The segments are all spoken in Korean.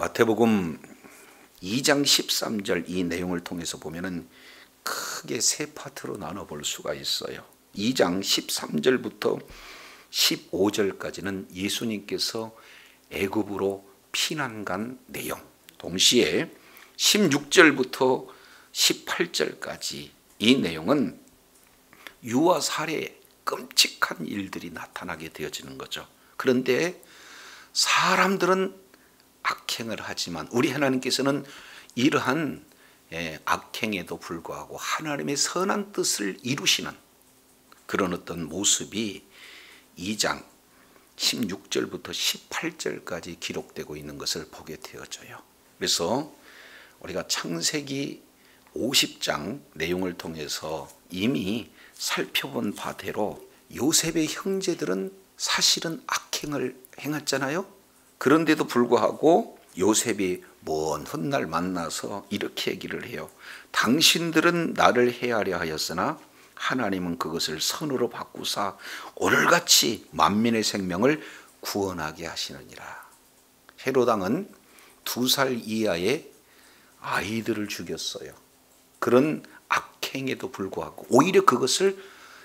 마태복음 2장 13절 이 내용을 통해서 보면은 크게 세 파트로 나눠 볼 수가 있어요. 2장 13절부터 15절까지는 예수님께서 애굽으로 피난 간 내용, 동시에 16절부터 18절까지 이 내용은 유아 살해 끔찍한 일들이 나타나게 되어지는 거죠. 그런데 사람들은 악행을 하지만 우리 하나님께서는 이러한 악행에도 불구하고 하나님의 선한 뜻을 이루시는 그런 어떤 모습이 2장 16절부터 18절까지 기록되고 있는 것을 보게 되어져요. 그래서 우리가 창세기 50장 내용을 통해서 이미 살펴본 바대로 요셉의 형제들은 사실은 악행을 행했잖아요. 그런데도 불구하고 요셉이 먼 훗날 만나서 이렇게 얘기를 해요. 당신들은 나를 해하려 하였으나 하나님은 그것을 선으로 바꾸사 오늘같이 만민의 생명을 구원하게 하시느니라. 헤롯 왕은 2살 이하의 아이들을 죽였어요. 그런 악행에도 불구하고 오히려 그것을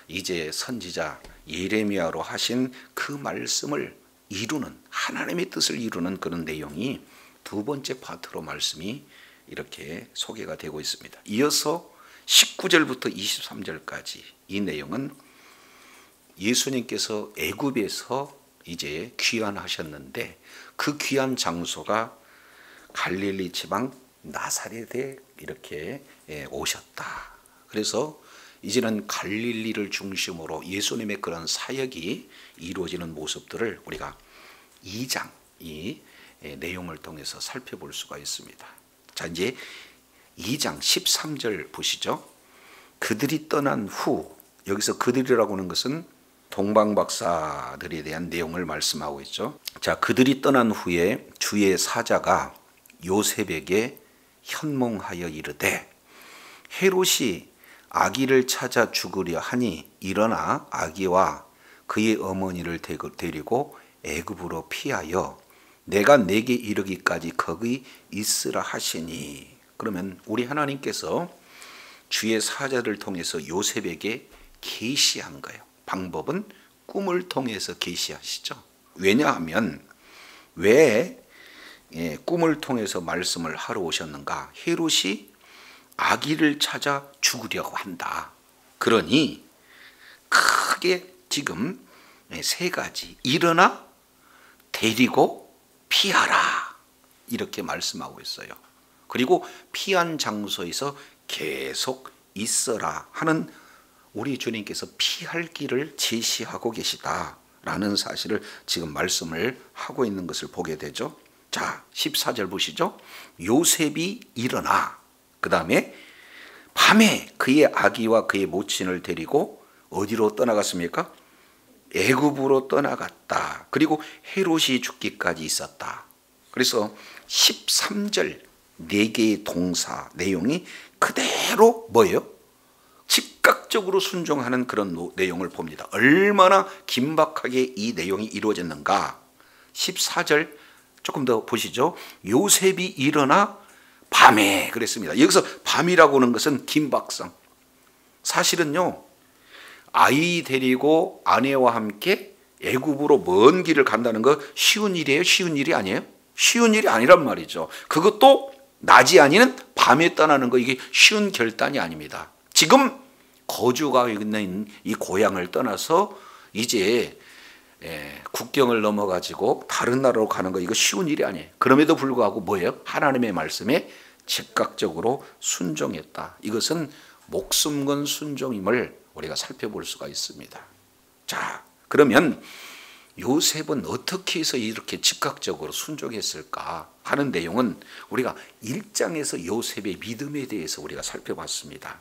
이제 선지자 예레미야로 하신 그 말씀을 이루는, 하나님의 뜻을 이루는 그런 내용이 두 번째 파트로 말씀이 이렇게 소개가 되고 있습니다. 이어서 19절부터 23절까지 이 내용은 예수님께서 애굽에서 이제 귀환하셨는데 그 귀한 장소가 갈릴리 지방 나사렛에 이렇게 오셨다. 그래서 이제는 갈릴리를 중심으로 예수님의 그런 사역이 이루어지는 모습들을 우리가 2장 이 내용을 통해서 살펴볼 수가 있습니다. 자, 이제 2장 13절 보시죠. 그들이 떠난 후, 여기서 그들이라고 하는 것은 동방박사들에 대한 내용을 말씀하고 있죠. 자, 그들이 떠난 후에 주의 사자가 요셉에게 현몽하여 이르되 헤롯이 아기를 찾아 죽으려 하니 일어나 아기와 그의 어머니를 데리고 애굽으로 피하여 내가 내게 이르기까지 거기 있으라 하시니. 그러면 우리 하나님께서 주의 사자를 통해서 요셉에게 계시한 거예요. 방법은 꿈을 통해서 계시하시죠. 왜냐하면 왜 꿈을 통해서 말씀을 하러 오셨는가? 헤롯이 아기를 찾아 죽으려고 한다. 그러니 크게 지금 세 가지, 일어나, 데리고, 피하라 이렇게 말씀하고 있어요. 그리고 피한 장소에서 계속 있어라 하는 우리 주님께서 피할 길을 제시하고 계시다라는 사실을 지금 말씀을 하고 있는 것을 보게 되죠. 자, 14절 보시죠. 요셉이 일어나, 그 다음에 밤에 그의 아기와 그의 모친을 데리고 어디로 떠나갔습니까? 애굽으로 떠나갔다. 그리고 헤롯이 죽기까지 있었다. 그래서 13절 4개의 동사 내용이 그대로 뭐예요? 즉각적으로 순종하는 그런 내용을 봅니다. 얼마나 긴박하게 이 내용이 이루어졌는가. 14절 조금 더 보시죠. 요셉이 일어나 밤에 그랬습니다. 여기서 밤이라고 하는 것은 긴박성. 사실은요, 아이 데리고 아내와 함께 애굽으로 먼 길을 간다는 거 쉬운 일이에요? 쉬운 일이 아니에요? 쉬운 일이 아니란 말이죠. 그것도 낮이 아니는 밤에 떠나는 거, 이게 쉬운 결단이 아닙니다. 지금 거주가 있는 이 고향을 떠나서 이제 국경을 넘어가지고 다른 나라로 가는 거, 이거 쉬운 일이 아니에요. 그럼에도 불구하고 뭐예요? 하나님의 말씀에 즉각적으로 순종했다. 이것은 목숨 건 순종임을 우리가 살펴볼 수가 있습니다. 자, 그러면 요셉은 어떻게 해서 이렇게 즉각적으로 순종했을까 하는 내용은 우리가 1장에서 요셉의 믿음에 대해서 우리가 살펴봤습니다.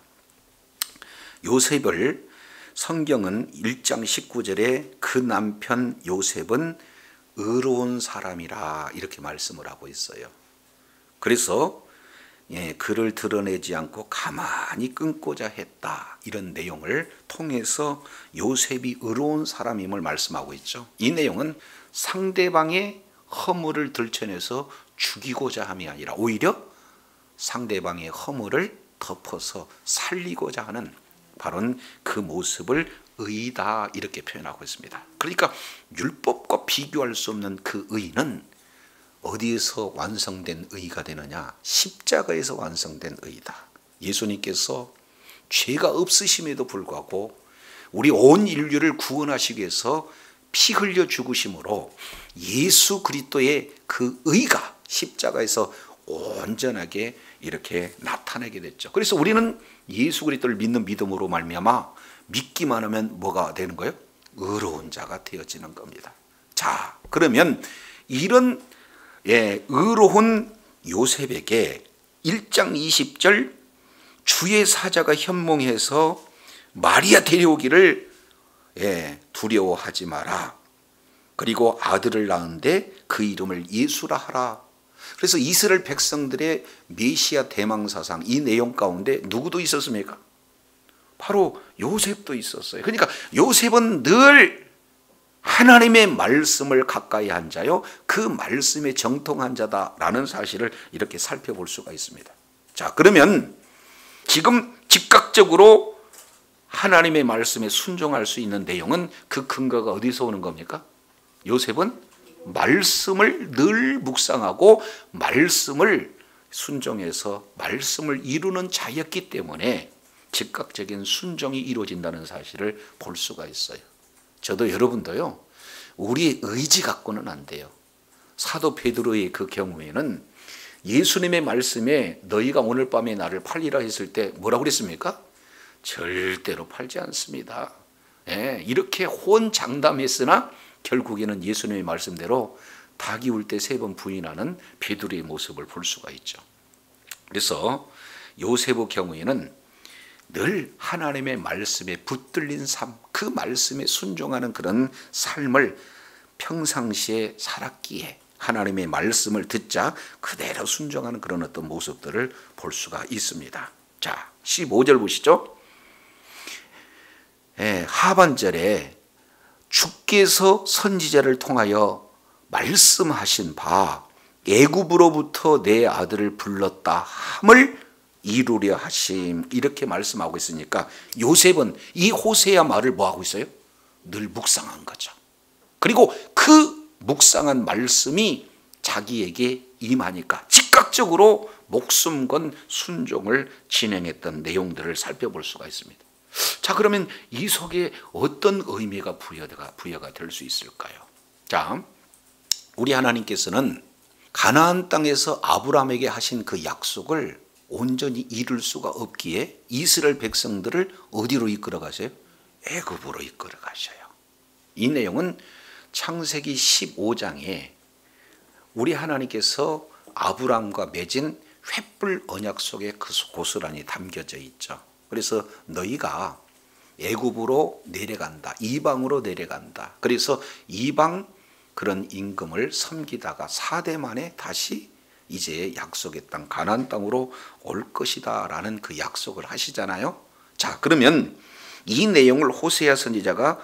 요셉을 성경은 1장 19절에 그 남편 요셉은 의로운 사람이라 이렇게 말씀을 하고 있어요. 그래서 그를 드러내지 않고 가만히 끊고자 했다, 이런 내용을 통해서 요셉이 의로운 사람임을 말씀하고 있죠. 이 내용은 상대방의 허물을 들춰내서 죽이고자 함이 아니라 오히려 상대방의 허물을 덮어서 살리고자 하는 바로 그 모습을 의다 이렇게 표현하고 있습니다. 그러니까 율법과 비교할 수 없는 그 의는 어디에서 완성된 의가 되느냐? 십자가에서 완성된 의다. 예수님께서 죄가 없으심에도 불구하고 우리 온 인류를 구원하시기 위해서 피 흘려 죽으심으로 예수 그리스도의 그 의가 십자가에서 온전하게 이렇게 나타나게 됐죠. 그래서 우리는 예수 그리스도를 믿는 믿음으로 말미암아 믿기만 하면 뭐가 되는 거예요? 의로운 자가 되어지는 겁니다. 자, 그러면 이런 의로운 요셉에게 1장 20절 주의 사자가 현몽해서 마리아 데려오기를 두려워하지 마라. 그리고 아들을 낳은데 그 이름을 예수라 하라. 그래서 이스라엘 백성들의 메시아 대망사상 이 내용 가운데 누구도 있었습니까? 바로 요셉도 있었어요. 그러니까 요셉은 늘 하나님의 말씀을 가까이 한 자요, 그 말씀에 정통한 자다라는 사실을 이렇게 살펴볼 수가 있습니다. 자, 그러면 지금 즉각적으로 하나님의 말씀에 순종할 수 있는 내용은 그 근거가 어디서 오는 겁니까? 요셉은 말씀을 늘 묵상하고 말씀을 순종해서 말씀을 이루는 자였기 때문에 즉각적인 순종이 이루어진다는 사실을 볼 수가 있어요. 저도 여러분도요, 우리 의지 갖고는 안 돼요. 사도 베드로의 그 경우에는 예수님의 말씀에 너희가 오늘 밤에 나를 팔리라 했을 때 뭐라고 그랬습니까? 절대로 팔지 않습니다. 이렇게 호언장담했으나 결국에는 예수님의 말씀대로 닭이 울 때 3번 부인하는 베드로의 모습을 볼 수가 있죠. 그래서 요셉의 경우에는 늘 하나님의 말씀에 붙들린 삶, 그 말씀에 순종하는 그런 삶을 평상시에 살았기에 하나님의 말씀을 듣자 그대로 순종하는 그런 어떤 모습들을 볼 수가 있습니다. 자, 15절 보시죠. 하반절에 주께서 선지자를 통하여 말씀하신 바 애굽으로부터 내 아들을 불렀다 함을 이루려 하심, 이렇게 말씀하고 있으니까 요셉은 이 호세아 말을 뭐하고 있어요? 늘 묵상한 거죠. 그리고 그 묵상한 말씀이 자기에게 임하니까 즉각적으로 목숨 건 순종을 진행했던 내용들을 살펴볼 수가 있습니다. 자, 그러면 이 속에 어떤 의미가 부여가 될 수 있을까요? 자, 우리 하나님께서는 가나안 땅에서 아브라함에게 하신 그 약속을 온전히 이룰 수가 없기에 이스라엘 백성들을 어디로 이끌어 가세요? 애굽으로 이끌어 가셔요. 이 내용은 창세기 15장에 우리 하나님께서 아브라함과 맺은 횃불 언약 속에 그 고스란히 담겨져 있죠. 그래서 너희가 애굽으로 내려간다, 이방으로 내려간다. 그래서 이방 그런 임금을 섬기다가 4대 만에 다시 이제 약속의 땅 가나안 땅으로 올 것이다 라는 그 약속을 하시잖아요. 자, 그러면 이 내용을 호세아 선지자가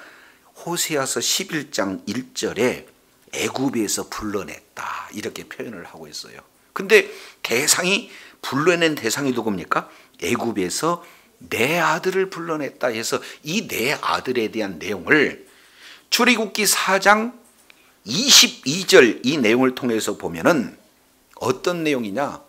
호세아서 11장 1절에 애굽에서 불러냈다 이렇게 표현을 하고 있어요. 근데 불러낸 대상이 누굽니까? 애굽에서 내 아들을 불러냈다 해서 이 내 아들에 대한 내용을 출애굽기 4장 22절 이 내용을 통해서 보면은 어떤 내용이냐?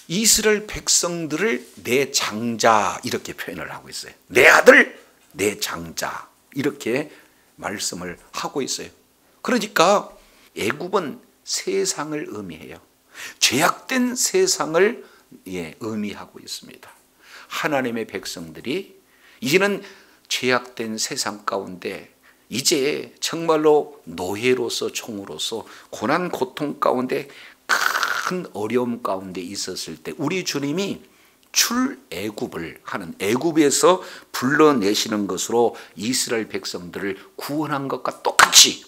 이스라엘 백성들을 내 장자 이렇게 표현을 하고 있어요. 내 아들, 내 장자 이렇게 말씀을 하고 있어요. 그러니까 애굽은 세상을 의미해요. 죄악된 세상을 의미하고 있습니다. 하나님의 백성들이 이제는 죄악된 세상 가운데 이제 정말로 노예로서 종으로서 고난 고통 가운데 큰 어려움 가운데 있었을 때 우리 주님이 출애굽을 하는 애굽에서 불러내시는 것으로 이스라엘 백성들을 구원한 것과 똑같이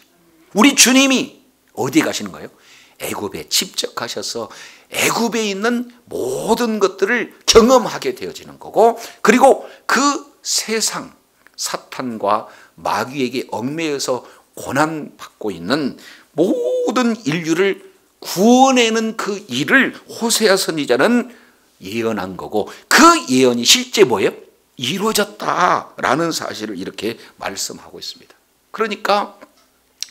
우리 주님이 어디 가시는 거예요? 애굽에 직접 가셔서 애굽에 있는 모든 것들을 경험하게 되어지는 거고, 그리고 그 세상 사탄과 마귀에게 얽매여서 고난받고 있는 모든 인류를 구원에는 그 일을 호세아 선지자는 예언한 거고, 그 예언이 실제 뭐예요? 이루어졌다라는 사실을 이렇게 말씀하고 있습니다. 그러니까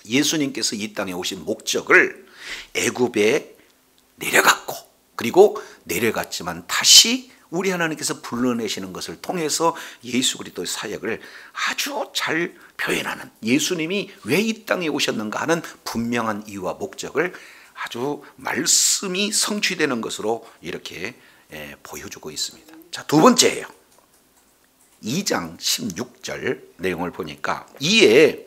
예수님께서 이 땅에 오신 목적을 애굽에 내려갔고, 그리고 내려갔지만 다시 우리 하나님께서 불러내시는 것을 통해서 예수 그리스도의 사역을 아주 잘 표현하는, 예수님이 왜 이 땅에 오셨는가 하는 분명한 이유와 목적을 아주 말씀이 성취되는 것으로 이렇게 보여주고 있습니다. 자, 두 번째예요. 2장 16절 내용을 보니까, 이에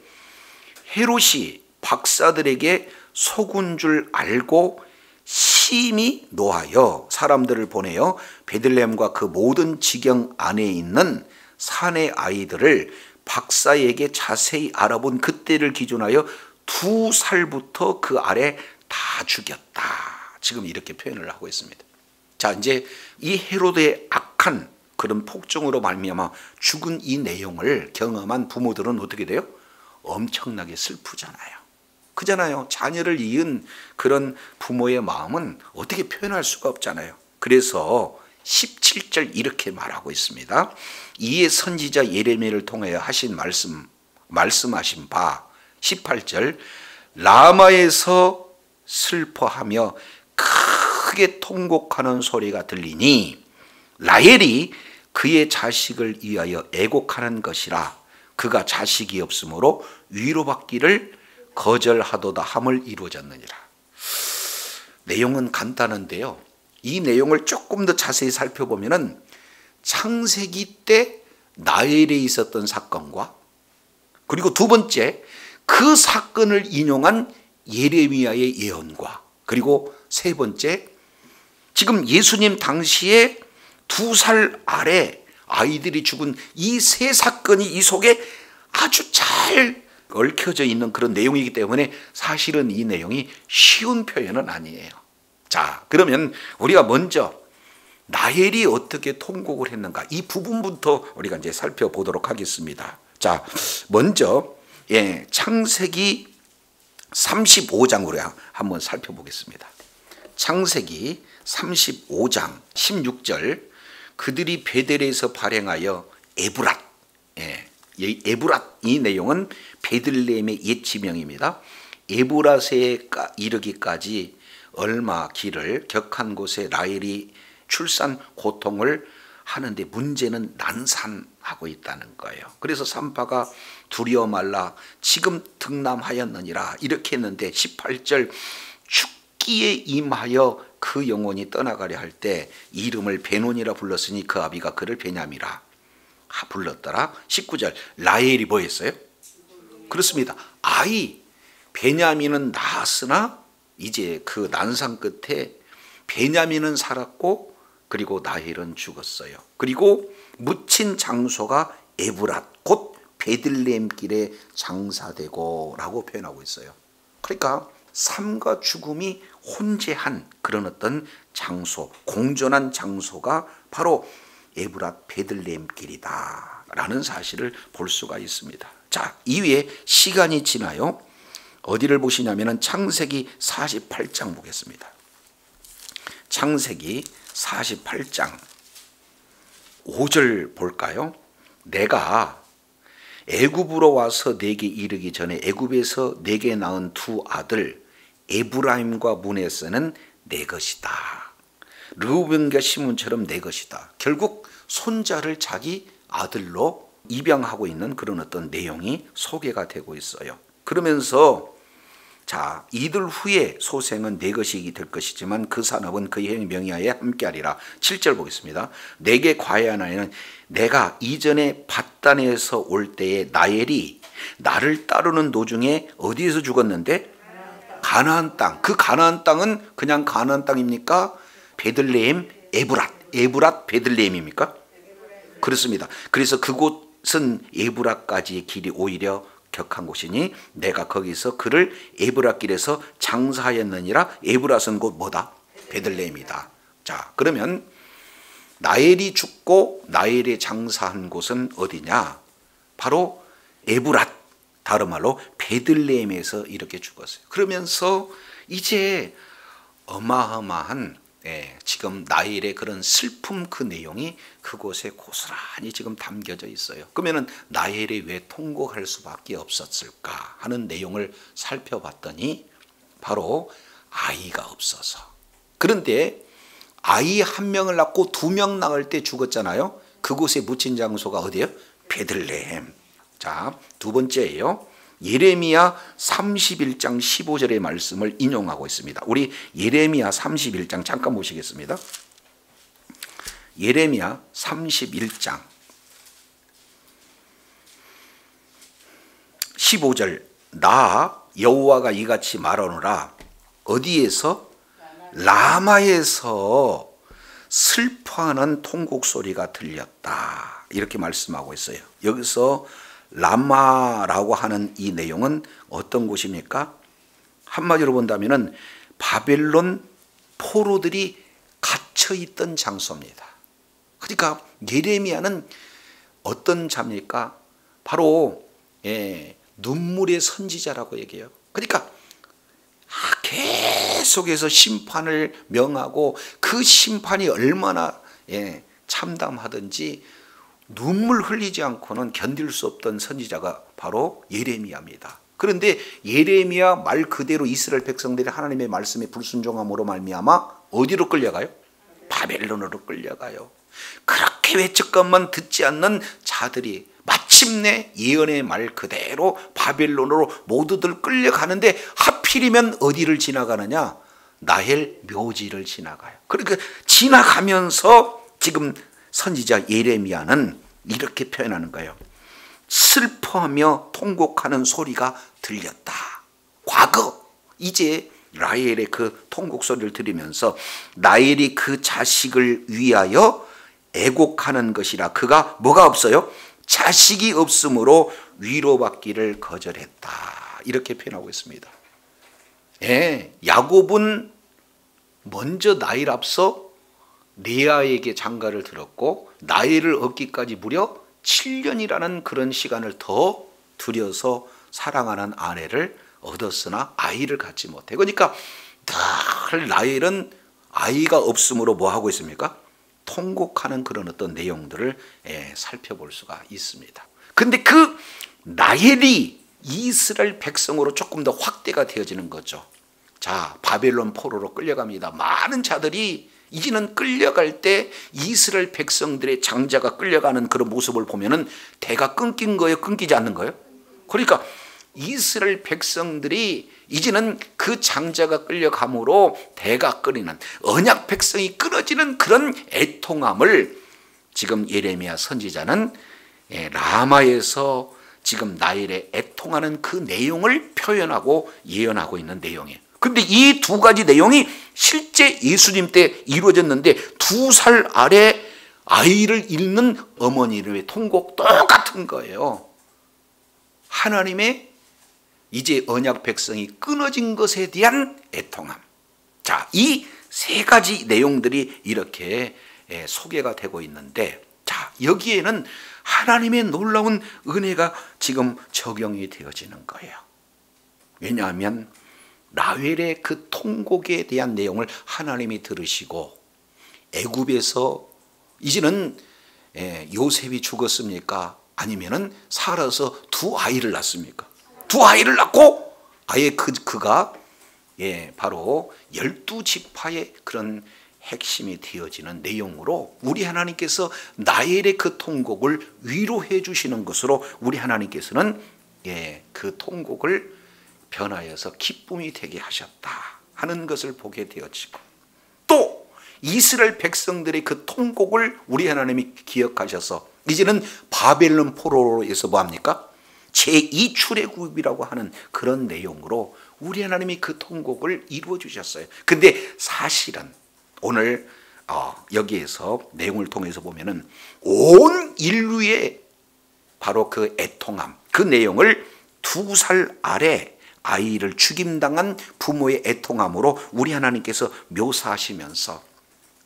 헤롯이 박사들에게 속은 줄 알고 심히 노하여 사람들을 보내어 베들레헴과 그 모든 지경 안에 있는 산의 아이들을 박사에게 자세히 알아본 그때를 기준하여 2살부터 그 아래 다 죽였다. 지금 이렇게 표현을 하고 있습니다. 자, 이제 이 헤롯의 악한 그런 폭정으로 말미암아 죽은 이 내용을 경험한 부모들은 어떻게 돼요? 엄청나게 슬프잖아요. 그잖아요. 자녀를 잃은 그런 부모의 마음은 어떻게 표현할 수가 없잖아요. 그래서 17절 이렇게 말하고 있습니다. 이에 선지자 예레미야를 통하여 하신 말씀하신 바, 18절, 라마에서 슬퍼하며 크게 통곡하는 소리가 들리니 라헬이 그의 자식을 위하여 애곡하는 것이라. 그가 자식이 없으므로 위로받기를 거절하도다 함을 이루어졌느니라. 내용은 간단한데요, 이 내용을 조금 더 자세히 살펴보면은 창세기 때 라헬에 있었던 사건과, 그리고 두 번째 그 사건을 인용한 예레미야의 예언과, 그리고 세 번째 지금 예수님 당시에 2살 아래 아이들이 죽은 이 세 사건이 이 속에 아주 잘 얽혀져 있는 그런 내용이기 때문에 사실은 이 내용이 쉬운 표현은 아니에요. 자, 그러면 우리가 먼저 라헬이 어떻게 통곡을 했는가, 이 부분부터 우리가 이제 살펴보도록 하겠습니다. 자, 먼저 창세기 35장으로 한번 살펴보겠습니다. 창세기 35장 16절, 그들이 베델에서 발행하여 에브랏, 에브랏, 이 내용은 베들레헴의 옛 지명입니다. 에브랏에 이르기까지 얼마 길을 격한 곳에 라헬이 출산 고통을 하는데 문제는 난산하고 있다는 거예요. 그래서 산파가 두려워 말라 지금 등남하였느니라 이렇게 했는데, 18절, 죽기에 임하여 그 영혼이 떠나가려 할 때 이름을 베논이라 불렀으니 그 아비가 그를 베냐미라 불렀더라. 19절, 라헬이 뭐 했어요? 그렇습니다. 아이 베냐민은 낳았으나 이제 그 난상 끝에 베냐민은 살았고, 그리고 라헬은 죽었어요. 그리고 묻힌 장소가 에브랏, 곧 베들레헴 길에 장사되고 라고 표현하고 있어요. 그러니까 삶과 죽음이 혼재한 그런 어떤 장소, 공존한 장소가 바로 에브랏 베들레헴 길이다 라는 사실을 볼 수가 있습니다. 자, 이후에 시간이 지나요. 어디를 보시냐면 창세기 48장 보겠습니다. 창세기 48장 5절 볼까요? 내가 애굽으로 와서 내게 이르기 전에 애굽에서 내게 낳은 2 아들 에브라임과 문에서는 내 것이다. 르우벤과 시몬처럼 내 것이다. 결국 손자를 자기 아들로 입양하고 있는 그런 어떤 내용이 소개가 되고 있어요. 그러면서 자, 이들 후에 소생은 내 것이 될 것이지만 그 산업은 그의 형 명의하에 함께하리라. 7절 보겠습니다. 내게 과외하나이는 내가 이전에 밧단에서 올 때에 라헬이 나를 따르는 도중에 어디에서 죽었는데? 가나안 땅. 그 가나안 땅은 그냥 가나안 땅입니까? 베들레헴 에브랏 베들레헴입니까? 그렇습니다. 그래서 그곳은 에브랏까지의 길이 오히려 격한 곳이니 내가 거기서 그를 에브랏 길에서 장사하였느니라. 에브랏은 곧 뭐다? 베들레헴이다. 자, 그러면 라헬이 죽고 라헬이 장사한 곳은 어디냐? 바로 에브랏, 다른 말로 베들레헴에서 이렇게 죽었어요. 그러면서 이제 어마어마한 지금 나일의 그런 슬픔 그 내용이 그곳에 고스란히 지금 담겨져 있어요. 그러면은 나일이 왜 통곡할 수밖에 없었을까 하는 내용을 살펴봤더니 바로 아이가 없어서. 그런데 아이 한 명을 낳고 2명 낳을 때 죽었잖아요. 그곳에 묻힌 장소가 어디예요? 베들레헴. 자, 두 번째예요. 예레미야 31장 15절의 말씀을 인용하고 있습니다. 우리 예레미야 31장 잠깐 보시겠습니다. 예레미야 31장 15절. 나 여호와가 이같이 말하노라. 어디에서? 라마에서 슬퍼하는 통곡 소리가 들렸다. 이렇게 말씀하고 있어요. 여기서 라마라고 하는 이 내용은 어떤 곳입니까? 한마디로 본다면은 바벨론 포로들이 갇혀 있던 장소입니다. 그러니까 예레미야는 어떤 자입니까? 바로 눈물의 선지자라고 얘기해요. 그러니까 계속해서 심판을 명하고 그 심판이 얼마나 참담하든지 눈물 흘리지 않고는 견딜 수 없던 선지자가 바로 예레미야입니다. 그런데 예레미야 말 그대로 이스라엘 백성들이 하나님의 말씀에 불순종함으로 말미암아 어디로 끌려가요? 바벨론으로 끌려가요. 그렇게 외적것만 듣지 않는 자들이 마침내 예언의 말 그대로 바벨론으로 모두들 끌려가는데 하필이면 어디를 지나가느냐? 나헬 묘지를 지나가요. 그러니까 지나가면서 지금 선지자 예레미야는 이렇게 표현하는 거예요. 슬퍼하며 통곡하는 소리가 들렸다. 과거 이제 라헬의 그 통곡 소리를 들으면서 라헬이 그 자식을 위하여 애곡하는 것이라. 그가 뭐가 없어요? 자식이 없으므로 위로받기를 거절했다. 이렇게 표현하고 있습니다. 야곱은 먼저 나일 앞서 레아에게 장가를 들었고 나일을 얻기까지 무려 7년이라는 그런 시간을 더 들여서 사랑하는 아내를 얻었으나 아이를 갖지 못해. 그러니까 늘 나일은 아이가 없으므로 뭐 하고 있습니까? 통곡하는 그런 어떤 내용들을 살펴볼 수가 있습니다. 근데 그 나헬이 이스라엘 백성으로 조금 더 확대가 되어지는 거죠. 자, 바벨론 포로로 끌려갑니다. 많은 자들이 이제는 끌려갈 때 이스라엘 백성들의 장자가 끌려가는 그런 모습을 보면은 대가 끊긴 거예요? 끊기지 않는 거예요? 그러니까 이스라엘 백성들이 이제는 그 장자가 끌려감으로 대가 끊이는, 언약 백성이 끊어지는 그런 애통함을 지금 예레미야 선지자는 라마에서 지금 나일에 애통하는 그 내용을 표현하고 예언하고 있는 내용이에요. 근데 이 두 가지 내용이 실제 예수님 때 이루어졌는데 2살 아래 아이를 잃는 어머니의 통곡 똑같은 거예요. 하나님의 이제 언약 백성이 끊어진 것에 대한 애통함. 자, 이 3가지 내용들이 이렇게 소개가 되고 있는데, 자, 여기에는 하나님의 놀라운 은혜가 지금 적용이 되어지는 거예요. 왜냐하면 라헬의 그 통곡에 대한 내용을 하나님이 들으시고, 애굽에서 이제는 요셉이 죽었습니까? 아니면은 살아서 2 아이를 낳습니까? 2 아이를 낳고 아예 그가 바로 12지파의 그런 핵심이 되어지는 내용으로 우리 하나님께서 나엘의 그 통곡을 위로해 주시는 것으로 우리 하나님께서는 그 통곡을 변하여서 기쁨이 되게 하셨다 하는 것을 보게 되어지고, 또 이스라엘 백성들의 그 통곡을 우리 하나님이 기억하셔서 이제는 바벨론 포로에서 뭐합니까? 제2 출애굽이라고 하는 그런 내용으로 우리 하나님이 그 통곡을 이루어 주셨어요. 근데 사실은 오늘 여기에서 내용을 통해서 보면은 온 인류의 바로 그 애통함, 그 내용을 2살 아래 아이를 죽임당한 부모의 애통함으로 우리 하나님께서 묘사하시면서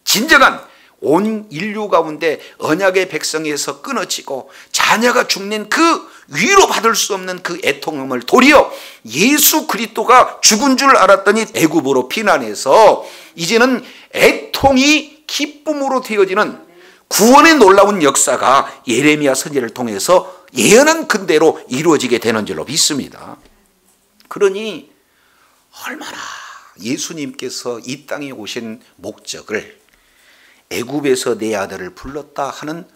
진정한 온 인류 가운데 언약의 백성에서 끊어지고 자녀가 죽는 그 위로받을 수 없는 그 애통함을 도리어 예수 그리스도가 죽은 줄 알았더니 애굽으로 피난해서 이제는 애통이 기쁨으로 되어지는 구원의 놀라운 역사가 예레미야 선지자를 통해서 예언한 근대로 이루어지게 되는 줄로 믿습니다. 그러니 얼마나 예수님께서 이 땅에 오신 목적을 애굽에서 내 아들을 불렀다 하는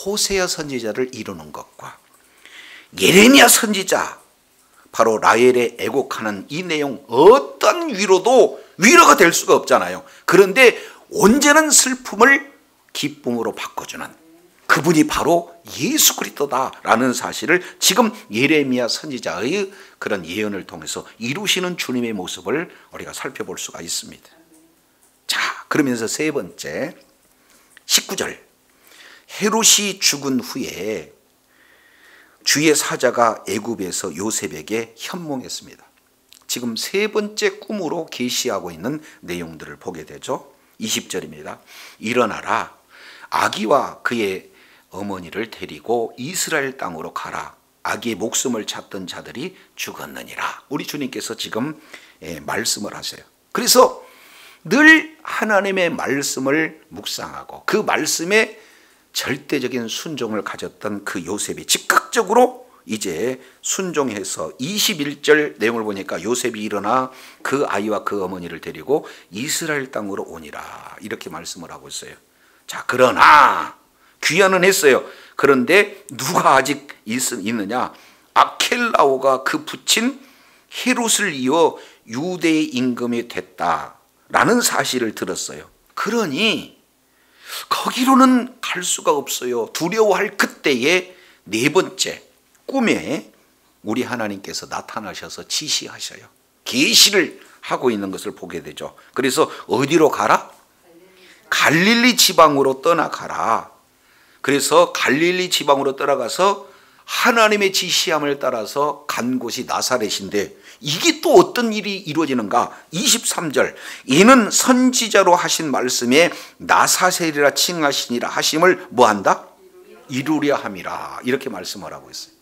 호세아 선지자를 이루는 것과 예레미야 선지자 바로 라헬의 애곡하는 이 내용 어떤 위로도 위로가 될 수가 없잖아요. 그런데 온전한 슬픔을 기쁨으로 바꿔주는 그분이 바로 예수 그리스도다라는 사실을 지금 예레미야 선지자의 그런 예언을 통해서 이루시는 주님의 모습을 우리가 살펴볼 수가 있습니다. 자, 그러면서 세 번째 19절 헤롯이 죽은 후에 주의 사자가 애굽에서 요셉에게 현몽했습니다. 지금 세 번째 꿈으로 계시하고 있는 내용들을 보게 되죠. 20절입니다. 일어나라 아기와 그의 어머니를 데리고 이스라엘 땅으로 가라. 아기의 목숨을 찾던 자들이 죽었느니라. 우리 주님께서 지금 말씀을 하세요. 그래서 늘 하나님의 말씀을 묵상하고 그 말씀에 절대적인 순종을 가졌던 그 요셉이 즉각적으로 이제 순종해서 21절 내용을 보니까 요셉이 일어나 그 아이와 그 어머니를 데리고 이스라엘 땅으로 오니라 이렇게 말씀을 하고 있어요. 자, 그러나 귀환은 했어요. 그런데 누가 아직 있느냐? 아켈라오가 그 붙인 헤롯을 이어 유대의 임금이 됐다라는 사실을 들었어요. 그러니 거기로는 갈 수가 없어요. 두려워할 그때에 네 번째 꿈에 우리 하나님께서 나타나셔서 지시하셔요. 계시를 하고 있는 것을 보게 되죠. 그래서 어디로 가라? 갈릴리 지방으로 떠나가라. 그래서 갈릴리 지방으로 떠나가서 하나님의 지시함을 따라서 간 곳이 나사렛인데 이게 또 어떤 일이 이루어지는가? 23절 이는 선지자로 하신 말씀에 나사렛이라 칭하시니라 하심을 뭐한다? 이루려 함이라 이렇게 말씀을 하고 있어요.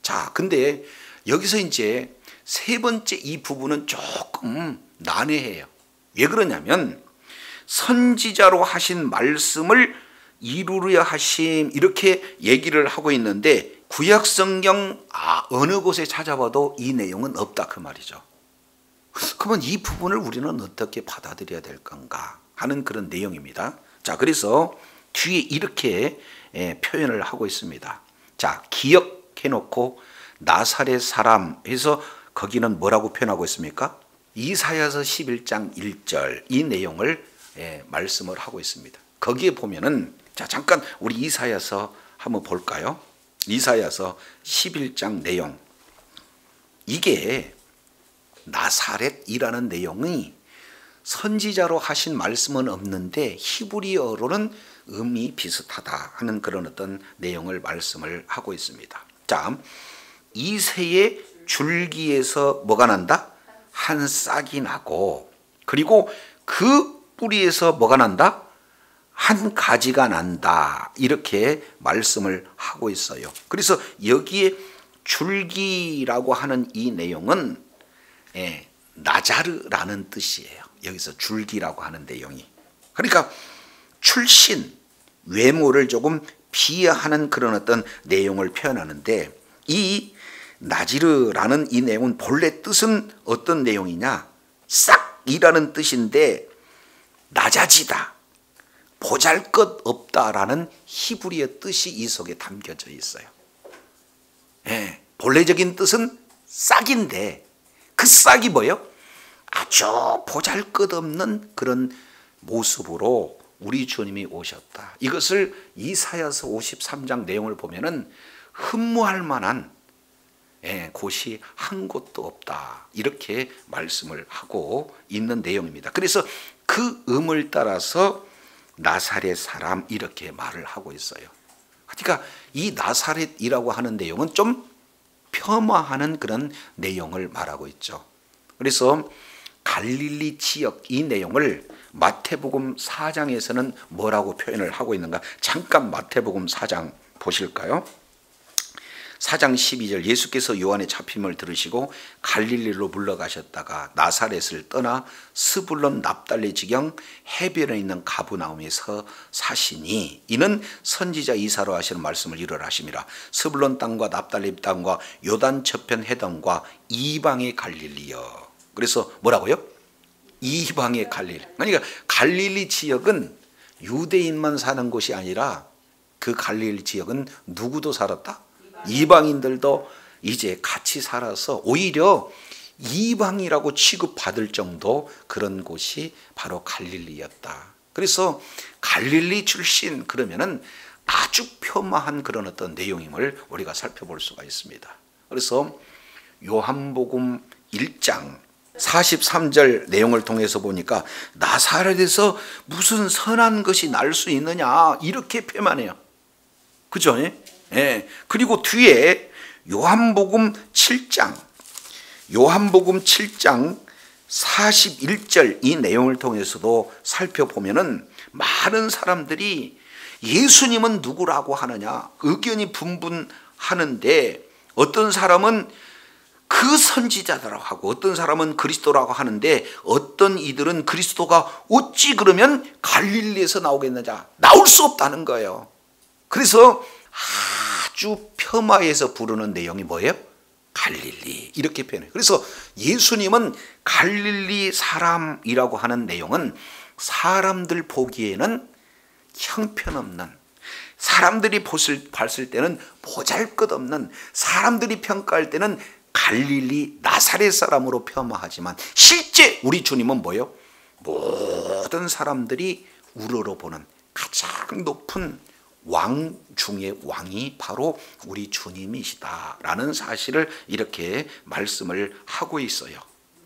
자, 근데 여기서 이제 세 번째 이 부분은 조금 난해해요. 왜 그러냐면 선지자로 하신 말씀을 이루려 하심 이렇게 얘기를 하고 있는데 구약 성경 어느 곳에 찾아봐도 이 내용은 없다 그 말이죠. 그러면 이 부분을 우리는 어떻게 받아들여야 될 건가 하는 그런 내용입니다. 자, 그래서 뒤에 이렇게 표현을 하고 있습니다. 자, 기억해놓고 나사렛 사람 해서 거기는 뭐라고 표현하고 있습니까? 이사야서 11장 1절 이 내용을 말씀을 하고 있습니다. 거기에 보면은 자, 잠깐 우리 이사야서 한번 볼까요? 이사야서 11장 내용. 이게 나사렛이라는 내용이 선지자로 하신 말씀은 없는데 히브리어로는 음이 비슷하다 하는 그런 어떤 내용을 말씀을 하고 있습니다. 자, 이새의 줄기에서 뭐가 난다? 한 싹이 나고 그리고 그 뿌리에서 뭐가 난다? 한 가지가 난다 이렇게 말씀을 하고 있어요. 그래서 여기에 줄기라고 하는 이 내용은 나자르라는 뜻이에요. 여기서 줄기라고 하는 내용이 그러니까 출신 외모를 조금 비하하는 그런 어떤 내용을 표현하는데 이 나지르라는 이 내용은 본래 뜻은 어떤 내용이냐? 싹이라는 뜻인데 낮아지다 보잘것없다라는 히브리어 뜻이 이 속에 담겨져 있어요. 본래적인 뜻은 싹인데 그 싹이 뭐예요? 아주 보잘것없는 그런 모습으로 우리 주님이 오셨다. 이것을 이사야서 53장 내용을 보면은 흠모할 만한 곳이 한 곳도 없다. 이렇게 말씀을 하고 있는 내용입니다. 그래서 그 음을 따라서 나사렛 사람 이렇게 말을 하고 있어요. 그러니까 이 나사렛이라고 하는 내용은 좀 폄하하는 그런 내용을 말하고 있죠. 그래서 갈릴리 지역 이 내용을 마태복음 4장에서는 뭐라고 표현을 하고 있는가? 잠깐 마태복음 4장 보실까요? 4장 12절, 예수께서 요한의 잡힘을 들으시고 갈릴리로 물러가셨다가 나사렛을 떠나 스불론 납달리 지경 해변에 있는 가브나움에서 사시니 이는 선지자 이사로 하시는 말씀을 이루라 하심이라. 스불론 땅과 납달리 땅과 요단 저편 해변과 이방의 갈릴리여. 그래서 뭐라고요? 이방의 갈릴리. 그러니까 갈릴리 지역은 유대인만 사는 곳이 아니라 그 갈릴리 지역은 누구도 살았다? 이방인들도 이제 같이 살아서 오히려 이방이라고 취급받을 정도 그런 곳이 바로 갈릴리였다. 그래서 갈릴리 출신 그러면은 아주 폄하한 그런 어떤 내용임을 우리가 살펴볼 수가 있습니다. 그래서 요한복음 1장 43절 내용을 통해서 보니까 나사렛에서 무슨 선한 것이 날 수 있느냐 이렇게 표현해요. 그죠? 예. 그리고 뒤에 요한복음 7장 41절 이 내용을 통해서도 살펴보면은 많은 사람들이 예수님은 누구라고 하느냐 의견이 분분하는데 어떤 사람은 그 선지자라고 하고 어떤 사람은 그리스도라고 하는데 어떤 이들은 그리스도가 어찌 그러면 갈릴리에서 나오겠느냐 나올 수 없다는 거예요. 그래서 아주 폄하해서 부르는 내용이 뭐예요? 갈릴리 이렇게 표현해요. 그래서 예수님은 갈릴리 사람이라고 하는 내용은 사람들 보기에는 형편없는, 사람들이 봤을 때는 보잘것없는, 사람들이 평가할 때는 갈릴리 나사렛 사람으로 폄하하지만 실제 우리 주님은 뭐예요? 모든 사람들이 우러러보는 가장 높은 왕 중의 왕이 바로 우리 주님이시다라는 사실을 이렇게 말씀을 하고 있어요.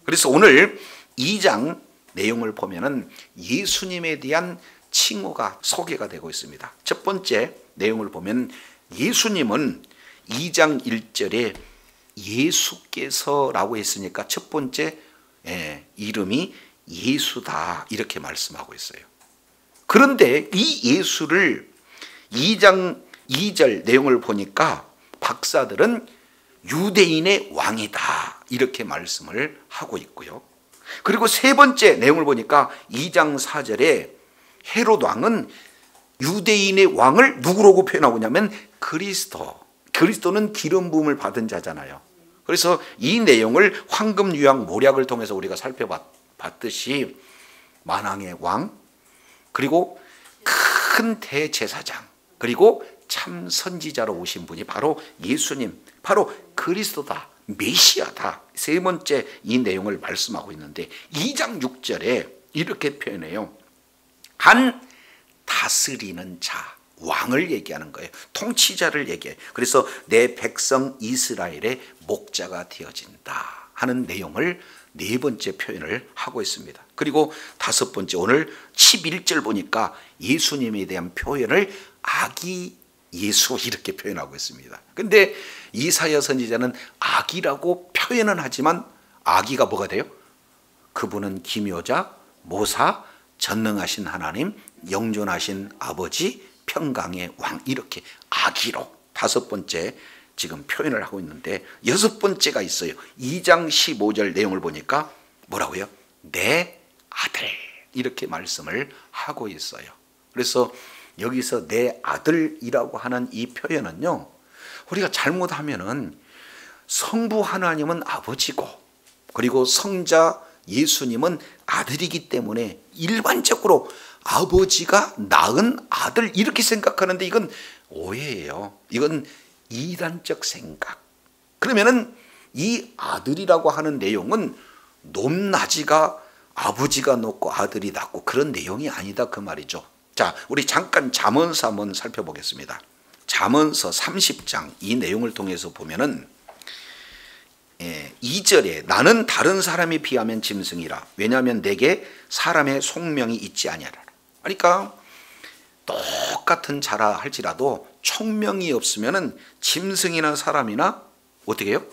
그래서 오늘 2장 내용을 보면은 예수님에 대한 칭호가 소개가 되고 있습니다. 첫 번째 내용을 보면 예수님은 2장 1절에 예수께서라고 했으니까 첫 번째 이름이 예수다 이렇게 말씀하고 있어요. 그런데 이 예수를 2장 2절 내용을 보니까 박사들은 유대인의 왕이다 이렇게 말씀을 하고 있고요. 그리고 세 번째 내용을 보니까 2장 4절에 헤롯 왕은 유대인의 왕을 누구라고 표현하고 있냐면 그리스도는 기름 부음을 받은 자잖아요. 그래서 이 내용을 황금 유향 모략을 통해서 우리가 살펴봤듯이 만왕의 왕 그리고 큰 대제사장 그리고 참 선지자로 오신 분이 바로 예수님, 바로 그리스도다, 메시아다. 세 번째 이 내용을 말씀하고 있는데 2장 6절에 이렇게 표현해요. 한 다스리는 자, 왕을 얘기하는 거예요. 통치자를 얘기해요. 그래서 내 백성 이스라엘의 목자가 되어진다 하는 내용을 네 번째 표현을 하고 있습니다. 그리고 다섯 번째 오늘 11절 보니까 예수님에 대한 표현을 아기 예수 이렇게 표현하고 있습니다. 근데 이사야 선지자는 아기라고 표현은 하지만 아기가 뭐가 돼요? 그분은 기묘자, 모사, 전능하신 하나님, 영존하신 아버지, 평강의 왕 이렇게 아기로 다섯 번째 지금 표현을 하고 있는데 여섯 번째가 있어요. 2장 15절 내용을 보니까 뭐라고요? 내 아들 이렇게 말씀을 하고 있어요. 그래서 여기서 내 아들이라고 하는 이 표현은요, 우리가 잘못하면은 성부 하나님은 아버지고 그리고 성자 예수님은 아들이기 때문에 일반적으로 아버지가 낳은 아들 이렇게 생각하는데 이건 오해예요. 이건 이단적 생각. 그러면은 이 아들이라고 하는 내용은 높낮이가 아버지가 놓고 아들이 낳고 그런 내용이 아니다 그 말이죠. 자, 우리 잠깐 잠언서 한번 살펴보겠습니다. 잠언서 30장 이 내용을 통해서 보면은 2절에 나는 다른 사람에 비하면 짐승이라 왜냐하면 내게 사람의 속명이 있지 아니하라. 그러니까 똑같은 자라 할지라도 총명이 없으면은 짐승이나 사람이나 어떻게 해요?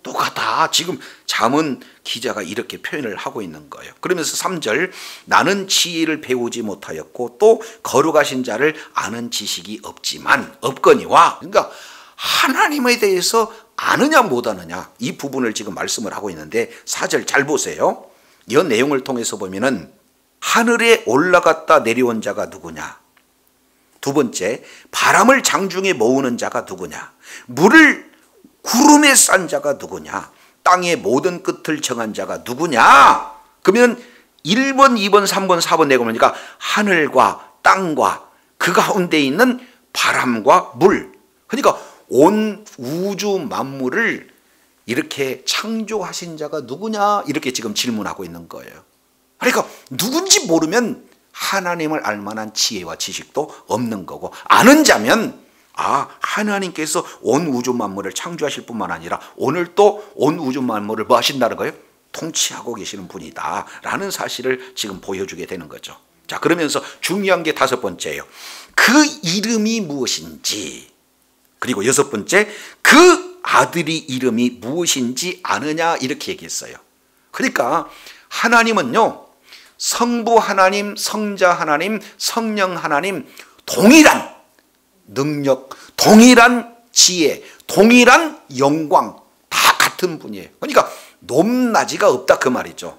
똑같아. 지금 잠언 기자가 이렇게 표현을 하고 있는 거예요. 그러면서 3절, 나는 지혜를 배우지 못하였고 또 거룩하신 자를 아는 지식이 없거니와. 그러니까 하나님에 대해서 아느냐 못아느냐, 이 부분을 지금 말씀을 하고 있는데 4절 잘 보세요. 이 내용을 통해서 보면은 하늘에 올라갔다 내려온 자가 누구냐, 두 번째 바람을 장중에 모으는 자가 누구냐, 물을 구름에 싼 자가 누구냐, 땅의 모든 끝을 정한 자가 누구냐. 그러면 1번, 2번, 3번, 4번 내려보니까 하늘과 땅과 그 가운데 있는 바람과 물, 그러니까 온 우주 만물을 이렇게 창조하신 자가 누구냐, 이렇게 지금 질문하고 있는 거예요. 그러니까 누군지 모르면 하나님을 알 만한 지혜와 지식도 없는 거고, 아는 자면 하나님께서 온 우주 만물을 창조하실 뿐만 아니라 오늘 또 온 우주 만물을 뭐 하신다는 거예요? 통치하고 계시는 분이다 라는 사실을 지금 보여주게 되는 거죠. 자, 그러면서 중요한 게 5번째예요. 그 이름이 무엇인지, 그리고 6번째, 그 아들이 이름이 무엇인지 아느냐, 이렇게 얘기했어요. 그러니까 하나님은요, 성부 하나님, 성자 하나님, 성령 하나님, 동일한 능력, 동일한 지혜, 동일한 영광, 다 같은 분이에요. 그러니까 높낮이가 없다, 그 말이죠.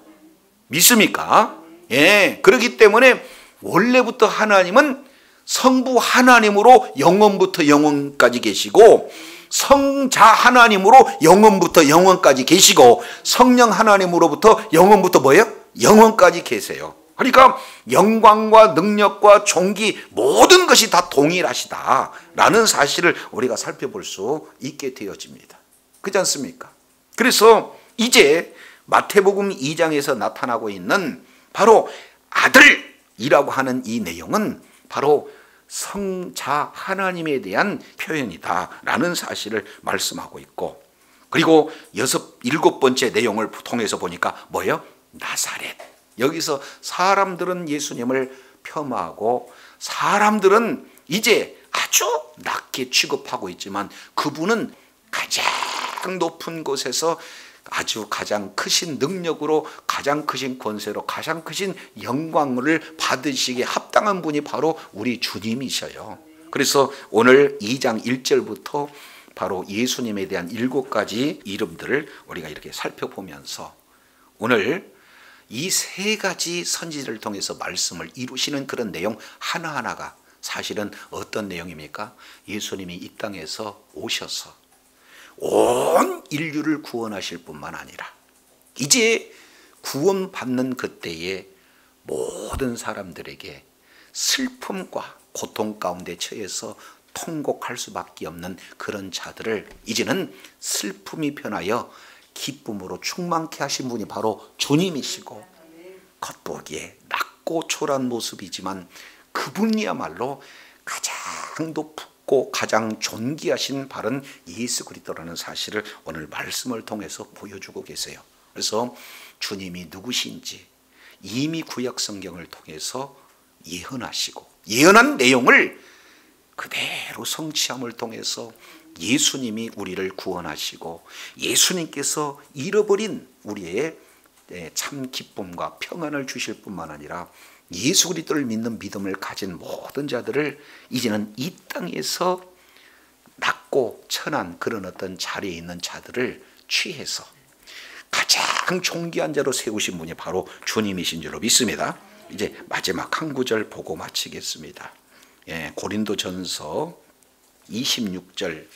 믿습니까? 예. 그렇기 때문에 원래부터 하나님은 성부 하나님으로 영원부터 영원까지 계시고, 성자 하나님으로 영원부터 영원까지 계시고, 성령 하나님으로부터 영원부터 뭐예요? 영원까지 계세요. 그러니까 영광과 능력과 존귀 모든 것이 다 동일하시다라는 사실을 우리가 살펴볼 수 있게 되어집니다. 그렇지 않습니까? 그래서 이제 마태복음 2장에서 나타나고 있는 바로 아들이라고 하는 이 내용은 바로 성자 하나님에 대한 표현이다라는 사실을 말씀하고 있고, 그리고 7번째 내용을 통해서 보니까 뭐예요? 나사렛. 여기서 사람들은 예수님을 폄하하고 사람들은 이제 아주 낮게 취급하고 있지만 그분은 가장 높은 곳에서 아주 가장 크신 능력으로, 가장 크신 권세로, 가장 크신 영광을 받으시기에 합당한 분이 바로 우리 주님이셔요. 그래서 오늘 2장 1절부터 바로 예수님에 대한 7가지 이름들을 우리가 이렇게 살펴보면서 오늘 이 3가지 선지자를 통해서 말씀을 이루시는 그런 내용 하나하나가 사실은 어떤 내용입니까? 예수님이 이 땅에서 오셔서 온 인류를 구원하실 뿐만 아니라 이제 구원받는 그때에 모든 사람들에게 슬픔과 고통 가운데 처해서 통곡할 수밖에 없는 그런 자들을 이제는 슬픔이 변하여 기쁨으로 충만케 하신 분이 바로 주님이시고, 겉보기에 낮고 초라한 모습이지만 그분이야말로 가장 높고 가장 존귀하신 바른 예수 그리스도라는 사실을 오늘 말씀을 통해서 보여주고 계세요. 그래서 주님이 누구신지 이미 구약 성경을 통해서 예언하시고, 예언한 내용을 그대로 성취함을 통해서 예수님이 우리를 구원하시고, 예수님께서 잃어버린 우리의 참 기쁨과 평안을 주실 뿐만 아니라 예수 그리스도를 믿는 믿음을 가진 모든 자들을 이제는 이 땅에서 낮고 천한 그런 어떤 자리에 있는 자들을 취해서 가장 존귀한 자로 세우신 분이 바로 주님이신 줄로 믿습니다. 이제 마지막 한 구절 보고 마치겠습니다. 고린도전서 26절,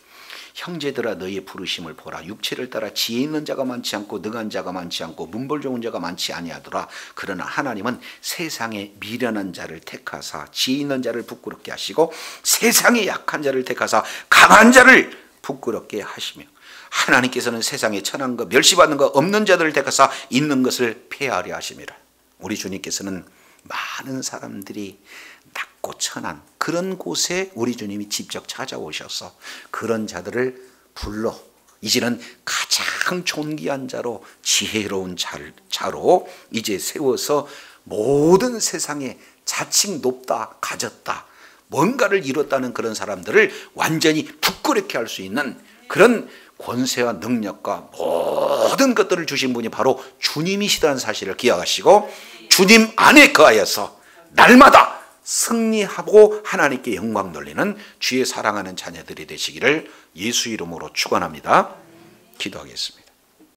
형제들아 너희의 부르심을 보라. 육체를 따라 지혜 있는 자가 많지 않고 능한 자가 많지 않고 문벌 좋은 자가 많지 아니하더라. 그러나 하나님은 세상에 미련한 자를 택하사 지혜 있는 자를 부끄럽게 하시고 세상에 약한 자를 택하사 강한 자를 부끄럽게 하시며, 하나님께서는 세상에 천한 것 멸시받는 것 없는 자들을 택하사 있는 것을 폐하려 하심이라. 우리 주님께서는 많은 사람들이 낮고 천한 그런 곳에 우리 주님이 직접 찾아오셔서 그런 자들을 불러 이제는 가장 존귀한 자로, 지혜로운 자로 이제 세워서 모든 세상에 자칭 높다, 가졌다, 뭔가를 이뤘다는 그런 사람들을 완전히 부끄럽게 할 수 있는 그런 권세와 능력과 모든 것들을 주신 분이 바로 주님이시다는 사실을 기억하시고 주님 안에 거하여서 날마다 승리하고 하나님께 영광 돌리는 주의 사랑하는 자녀들이 되시기를 예수 이름으로 축원합니다. 기도하겠습니다.